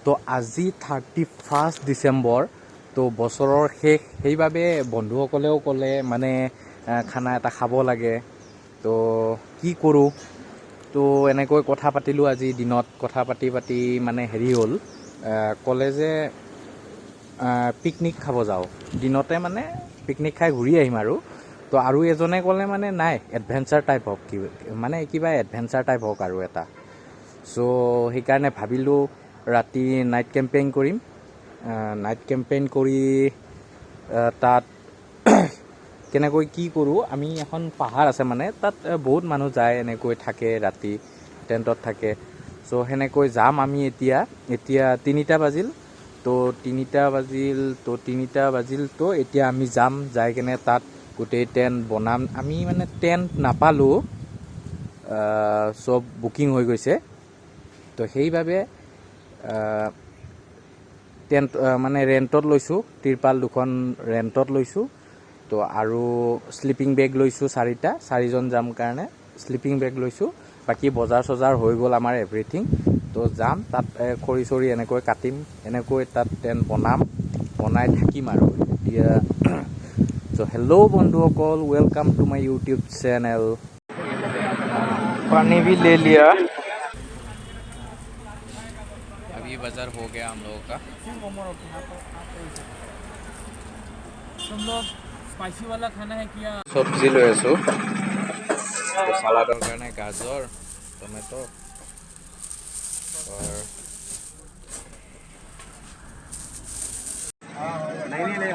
তো আজি 31 ডিচেম্বৰ, তো বছৰৰ শেষ, সেইবাবে বন্ধুসকলেও ক'লে মানে খানা এটা খাব লাগে। তো কি কৰোঁ, তো এনেকৈ কথা পাতিলোঁ। আজি দিনত কথা পাতি মানে হেৰি হ'ল, ক'লে যে পিকনিক খাব যাওঁ, দিনতে মানে পিকনিক খাই ঘূৰি আহিম আৰু এজনে ক'লে মানে নাই এডভেঞ্চাৰ টাইপ হওক, মানে কিবা এডভেঞ্চাৰ টাইপ হওক আৰু এটা। চ' সেইকাৰণে ভাবিলোঁ ৰাতি নাইট কেম্পেইন কৰিম। নাইট কেম্পেইন কৰি তাত কেনেকৈ কি কৰোঁ, আমি এখন পাহাৰ আছে মানে তাত বহুত মানুহ যায়, এনেকৈ থাকে ৰাতি টেণ্টত থাকে। চ' সেনেকৈ যাম আমি। এতিয়া 3টা বাজিল, তো 3টা বাজিল তো এতিয়া আমি যাম, যাই কেনে তাত গোটেই টেণ্ট বনাম। আমি মানে টেণ্ট নাপালোঁ, চব বুকিং হৈ গৈছে। তো সেইবাবে টেণ্ট মানে ৰেণ্টত লৈছোঁ, তিৰপাল 2খন ৰেণ্টত লৈছোঁ। তো আৰু শ্লিপিং বেগ লৈছোঁ 4জন যাম কাৰণে শ্লিপিং বেগ লৈছোঁ। বাকী বজাৰ চজাৰ হৈ গ'ল আমাৰ এভৰিথিং। তো যাম তাত, খৰি চৰি এনেকৈ কাটিম, এনেকৈ তাত টেণ্ট বনাই থাকিম আৰু এতিয়া। তো হেল্ল' বন্ধুসকল, welcome to my YouTube channel. पानी भी ले लिया। अभी बाजार हो गया हम लोगों का। तुम लोग स्पाइसी वाला खाना है क्या? सब्जी লৈ আছো, सालाडर কাৰণে गाजर टमेटो और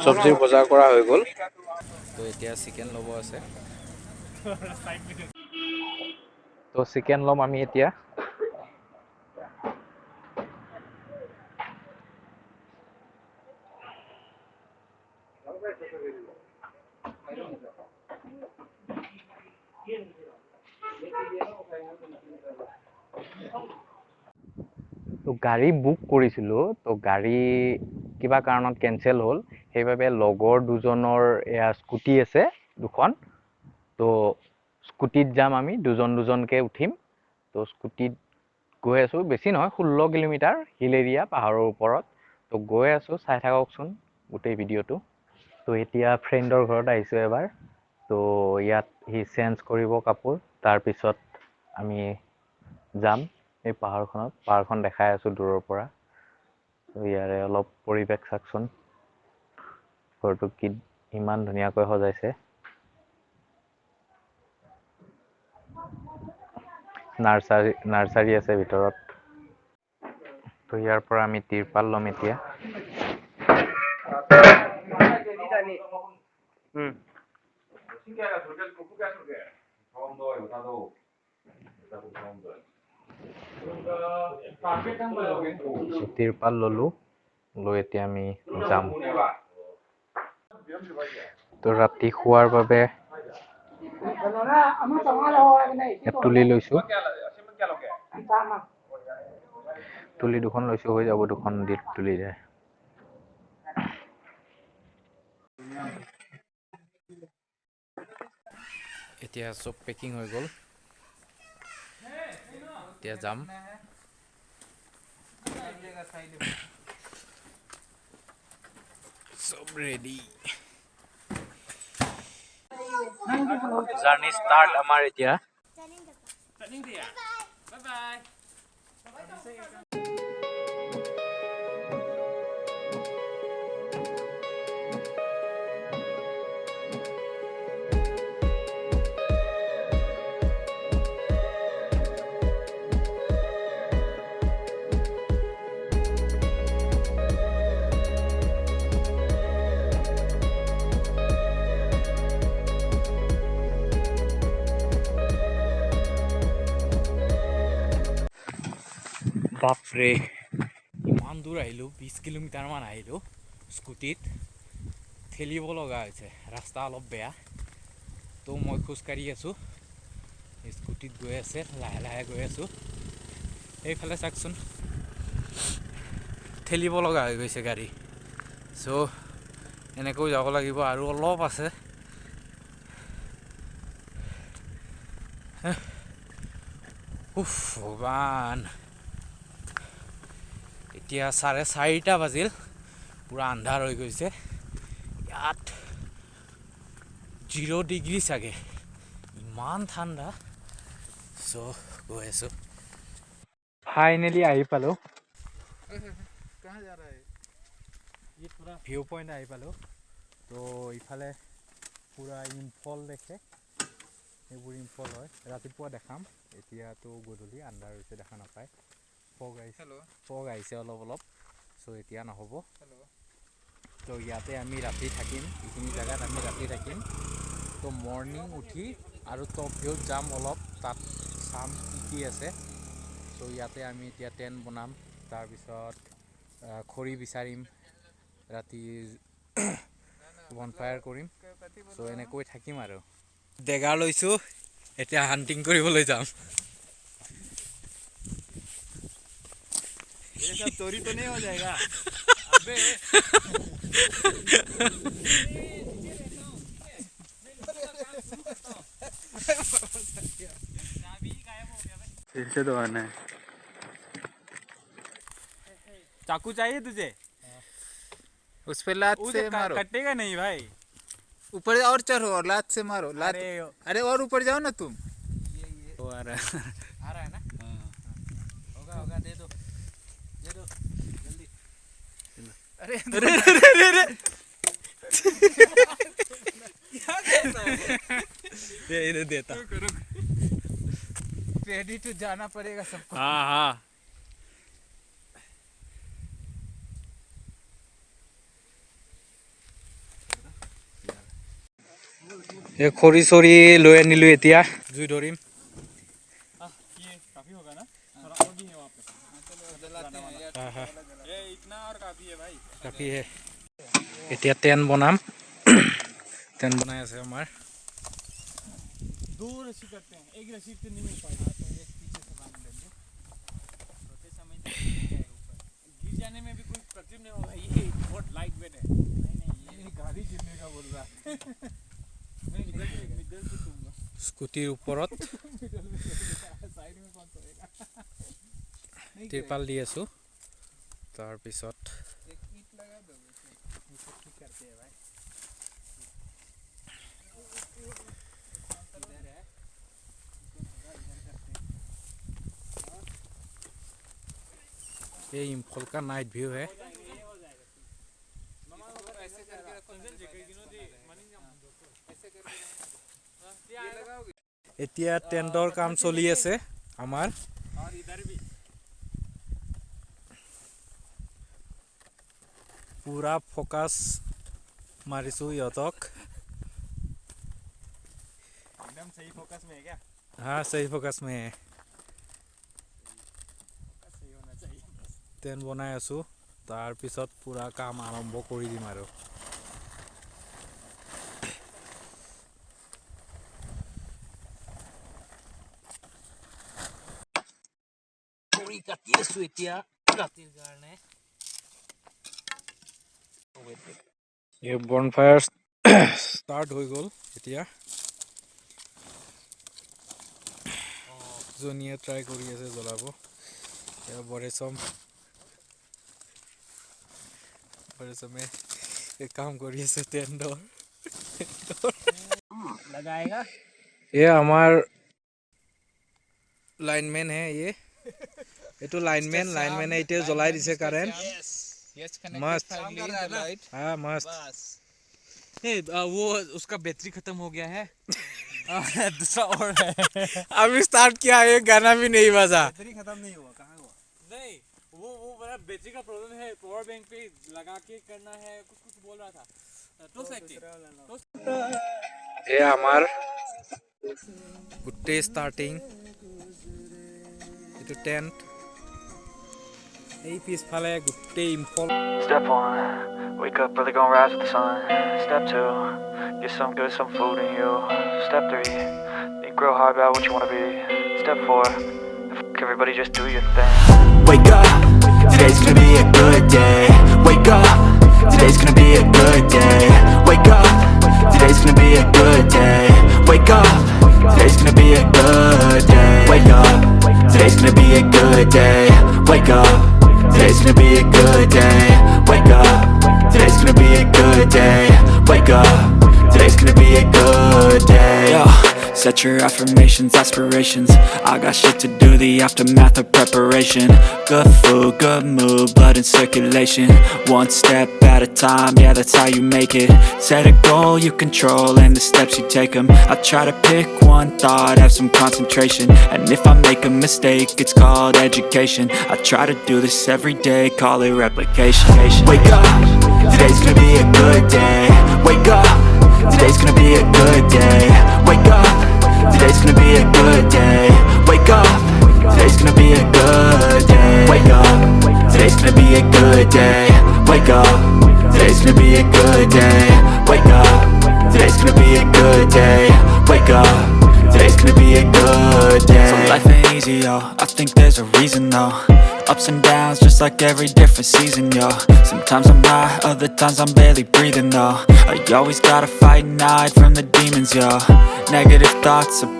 সবজিৰ বজাৰ কৰা হৈ গ'ল। তো এতিয়া চিকেন ল'ব আছে, তো চিকেন ল'ম আমি এতিয়া। তো গাড়ী বুক কৰিছিলোঁ, তো গাড়ী কিবা কাৰণত কেঞ্চেল হ'ল। সেইবাবে লগৰ দুজনৰ এয়া স্কুটি আছে 2খন, তো স্কুটিত যাম আমি, দুজনকৈ উঠিম। তো স্কুটিত গৈ আছোঁ, বেছি নহয় 16 কিলোমিটাৰ, হিল এৰিয়া পাহাৰৰ ওপৰত। তো গৈ আছোঁ, চাই থাককচোন গোটেই ভিডিঅ'টো। তো এতিয়া ফ্ৰেণ্ডৰ ঘৰত আহিছোঁ এবাৰ। তো ইয়াত সি চেঞ্জ কৰিব কাপোৰ, তাৰপিছত আমি যাম এই পাহাৰখন দেখাই আছোঁ দূৰৰ পৰা। তো ইয়াৰে অলপ পৰিৱেশ চাওকচোন, ঘৰটো কি ইমান ধুনীয়াকৈ সজাইছে। নাৰ্চাৰী আছে ভিতৰত। তো ইয়াৰ পৰা আমি তিৰপাল ল'ম এতিয়া। তিৰপাল ল'লো, লৈ এতিয়া আমি যাম। তো ৰাতি শোৱাৰ বাবে তুলি লৈছোঁ, তুলি 2খন লৈছোঁ, হৈ যাব 2খন তুলি যায়। এতিয়া চব পেকিং হৈ গ'ল, এতিয়া যাম। চব ৰেডি, জাৰ্নি ষ্টাৰ্ট আমাৰ এতিয়া। Bye bye. বাপৰে, ইমান দূৰ আহিলোঁ, 20 কিলোমিটাৰমান আহিলোঁ স্কুটিত। ঠেলিব লগা হৈছে, ৰাস্তা অলপ বেয়া। তো মই খোজকাঢ়ি আছোঁ, স্কুটিত গৈ আছে, লাহে লাহে গৈ আছোঁ। এইফালে চাওকচোন, ঠেলিব লগা হৈ গৈছে গাড়ী। চ' এনেকৈ যাব লাগিব, আৰু অলপ আছে। উফ ভগৱান, এতিয়া 4:30 বাজিল, পুৰা আন্ধাৰ হৈ গৈছে। ইয়াত 0 ডিগ্ৰী চাগে, ইমান ঠাণ্ডা। চ' গৈ আছো। ফাইনেলি আহি পালোঁ। ভিউ পইণ্ট আহি পালোঁ। তো ইফালে পুৰা ইম্ফল দেখে, এইবোৰ ইম্ফল হয়। ৰাতিপুৱা দেখাম, এতিয়াতো গধূলি আন্ধাৰ হৈছে, দেখা নাপায়। ফগ আহিছে অলপ অলপ, চ' এতিয়া নহ'ব। তো ইয়াতে আমি ৰাতি থাকিম, এইখিনি জেগাত আমি ৰাতি থাকিম। তো মৰ্ণিং উঠি আৰু টপ ভিউত যাম অলপ, তাত চাম কি আছে। চ' ইয়াতে আমি এতিয়া টেণ্ট বনাম, তাৰপিছত খৰি বিচাৰিম, ৰাতি বনফায়াৰ কৰিম। চ' এনেকৈ থাকিম আৰু। ডেগাৰ লৈছোঁ, এতিয়া হাণ্টিং কৰিবলৈ যাম। ये सब चोरी तो नहीं हो जाएगा? अबे फिर से दबाना है। चाकू चाहिए तुझे? उस पे लात से मारो, कटेगा नहीं भाई। ऊपर और चढ़ो और लात से मारो। लात, अरे और ऊपर जाओ ना तुम। वो आ रहा है ना? होगा होगा, दे दो जल्दी। अरे अरे अरे क्या करता है? ये देता। रेडी टू जाना पड़ेगा सबको। हाँ हाँ। এই খৰি চৰি লৈ আনিলোঁ, এতিয়া জুই ধৰিম। ये काफी होगा ना? थोड़ा और भी है वहाँ पे। हाँ हाँ, ये इतना और काफी है भाई। কাফি হে। এতিয়া টেণ্ট বনাম, টেণ্ট বনাই আছে আমাৰ। 2 रस्सी करते हैं, एक रस्सी से नहीं मिल पाएगा, तो ये पीछे से बांध लेंगे। सोते समय तक गिर जाने में भी कोई तकलीफ नहीं होगा, ये बहुत लाइट वेट है। नहीं ये गाड़ी गिरने का बोल रहा है। मैं मिडल से दूंगा, স্কুটিৰ ওপৰত साइड में कौन सोएगा? ত্ৰিপাল দি আছোঁ। তাৰপিছত एक ईंट लगा दो, इसको ठीक करते हैं भाई। इधर है, इसको थोड़ा इधर करते हैं। ये इम्फल का नाइट व्यू है। ये हो जाएगा। मामा ऐसे करके रखो, ऐसे करके ये लगाओगे। এতিয়া টেণ্টৰ কাম চলি আছে আমাৰ। और इधर भी পুৰা ফ'কাছ মাৰিছোঁ ইহঁতক। एकदम सही फोकस में है क्या? हाँ, सही फोकस में है। सही होना चाहिए बस। টেণ্ট বনাই আছোঁ, তাৰপিছত পুৰা কাম আৰম্ভ কৰি দিম আৰু। খৰি কাটি আছোঁ এতিয়া ৰাতিৰ কাৰণে। এই বনফায়াৰ ষ্টাৰ্ট হৈ গ'ল এতিয়া। জনীয়ে ট্ৰাই কৰি আছে জ্বলাব। এতিয়া বৰেচমে एक काम करिए से टेंडर लगाएगा। ये हमार लाइनमैन है, ये तो लाइनमैन है, इटे जलाई दिसे कारेंट। मस्त, हाँ मस्त। वो उसका बैटरी खत्म हो गया है। दूसरा और है। अभी स्टार्ट किया, एक गाना भी नहीं बजा। बैटरी खत्म नहीं हुआ, कहाँ हुआ? नहीं, वो बड़ा बैटरी का प्रॉब्लम है, पावर बैंक पे लगा के करना है, कुछ बोल रहा था। ये हमार गुट्टे स्टार्टिंग, ये तो टेंट, ये पीस फाले Gutte Imphal. Step 1, wake up early, gonna rise with the sun. Step 2, get some good, some food in you. Step 3, think real hard about what you wanna be. Step 4, everybody just do your thing. Wake up, today's gonna be a good day. Wake up, today's gonna be a good day. Wake up, today's gonna be a good day. Wake up, today's gonna be a good day. Wake up, today's gonna be a good day. Wake up, today's gonna gonna be a good day. Wake up, today's gonna be a good day. Wake up, today's gonna be a good day. Yo, set your affirmations, aspirations. I got shit to do, the aftermath of preparation. Good food, good mood, blood in circulation. One step at a time, yeah, that's how you make it. Set a goal you control and the steps you take them. I try to pick one thought, have some concentration. And if I make a mistake, it's called education. I try to do this every day, call it replication. Wake up, today's gonna be a good day. Wake up, today's gonna be a good day. Wake up, today's gonna be a good day. Wake up, today's gonna be a good day. Wake up, today's gonna be a good day. Wake up, today's gonna be a good day. Wake up, today's gonna be a good day. Wake up, today's gonna be a good day. So life ain't easy, yo, I think there's a reason though. Ups and downs, just like every different season, yo. Sometimes I'm high, other times I'm barely breathing, though. You always gotta fight and hide from the demons, yo. Negative thoughts are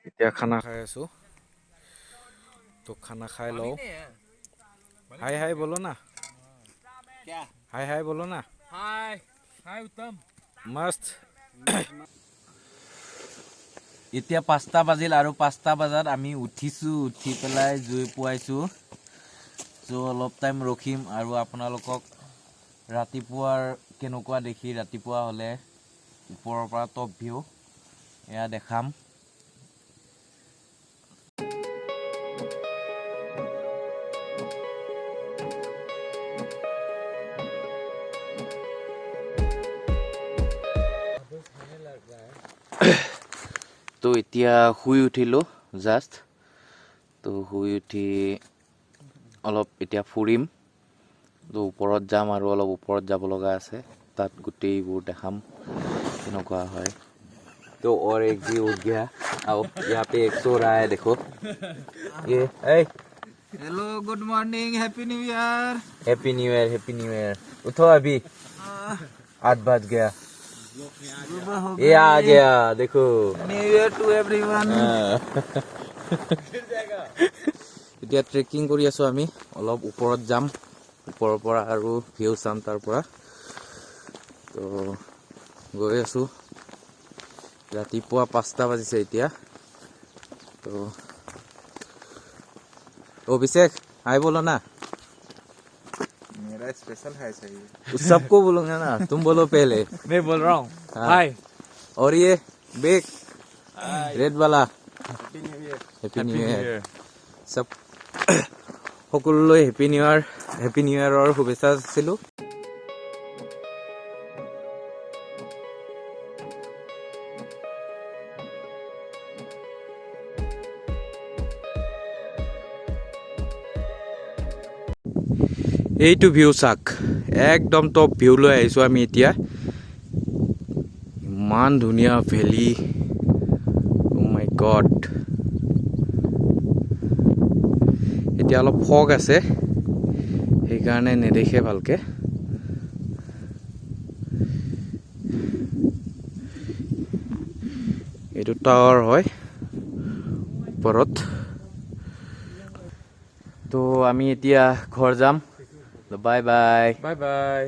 এতিয়া খানা খাই আছোঁ তো খানা খাই লওঁ হাই হাই বলো না হাই হাই বলো না हाय हाय उत्तम মস্ত এতিয়া 5টা বাজিল আৰু 5টা বজাত আমি উঠিছোঁ উঠি পেলাই জুই পুৱাইছোঁ তো অলপ টাইম ৰখিম আৰু আপোনালোকক ৰাতিপুৱাৰ কেনেকুৱা দেখি ৰাতিপুৱা হ'লে ওপৰৰ পৰা টপ ভিউ এয়া দেখাম তো এতিয়া শুই উঠিলোঁ জাষ্ট তো শুই উঠি অলপ এতিয়া ফুৰিম তো ওপৰত যাম আৰু অলপ ওপৰত যাব লগা আছে তাত গোটেইবোৰ দেখাম কেনেকুৱা হয় तो और एक भी उठ गया आओ यहाँ पे एक सो रहा है देखो ये hello good morning happy new year happy new year उठो अभी 8 बज गया ये आ गया देखो न्यू ईयर टू एवरीवन এতিয়া ট্ৰেকিং কৰি আছো আমি অলপ ওপৰত যাম ওপৰৰ পৰা আৰু ভিউ চাম তাৰ পৰা তো গৈ আছো ৰাতিপুৱা 5টা বাজিছে এতিয়া তো अभिषेक हाय बोलो ना मेरा स्पेशल है सही सबको बोलूंगा ना तुम बोलो पहले मैं बोल रहा हूँ हाय और ये बेक रेड वाला हैप्पी न्यू ईयर सब সকলোলৈ হেপী নিউ ইয়াৰৰ শুভেচ্ছা দিছিলোঁ এইটো ভিউ চাক একদম টপ ভিউ লৈ আহিছোঁ আমি এতিয়া ইমান ধুনীয়া ভেলি ও মাই গড এতিয়া অলপ ফগ আছে সেইকাৰণে নেদেখে ভালকে এইটো টাৱাৰ হয় ওপৰত তো আমি এতিয়া ঘৰ যাম বাই বাই बाय बाय